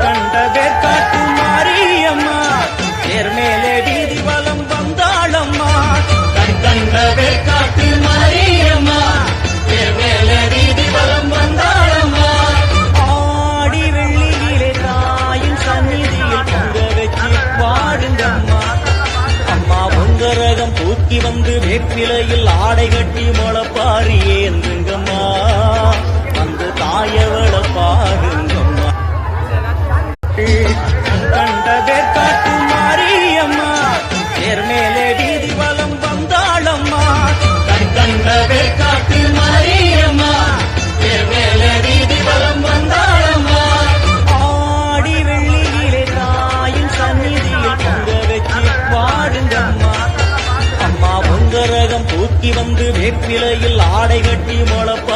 கண்டவேர் காட்டு மாரியம்மா தேர்மேலே வீதி வலம் வந்தாளம்மா. கண்டவேர் காட்டு மாரியம்மா தேர்மேலே வீதி வலம் வந்தாளம்மா. ஆடி வெள்ளியிலே தாயின் சந்நிதியில் பொங்க வச்சு பாடுங்கம்மா. அம்மா பொங்கரகம் தூக்கி வந்து வேப்பிலையில் ஆடை கட்டி முளப்பாரி ஏந்துங்கம்மா. வந்து தாயவள பாருங்கம்மா. கண்டவேர் காட்டு மாரியம்மா தேர்மேலே வீதி வலம் வந்தாளம்மா. கண்டவேர் காட்டு மாரியம்மா தேர்மேலே வீதி வலம் வந்தாளம்மா. ஆடி வெள்ளியிலே தாயின் சந்நிதியில் பொங்க வச்சு பாடுங்கம்மா. அம்மா பொங்கரகம் தூக்கி வந்து வேப்பிலையில் ஆடை கட்டி முளப்பாரி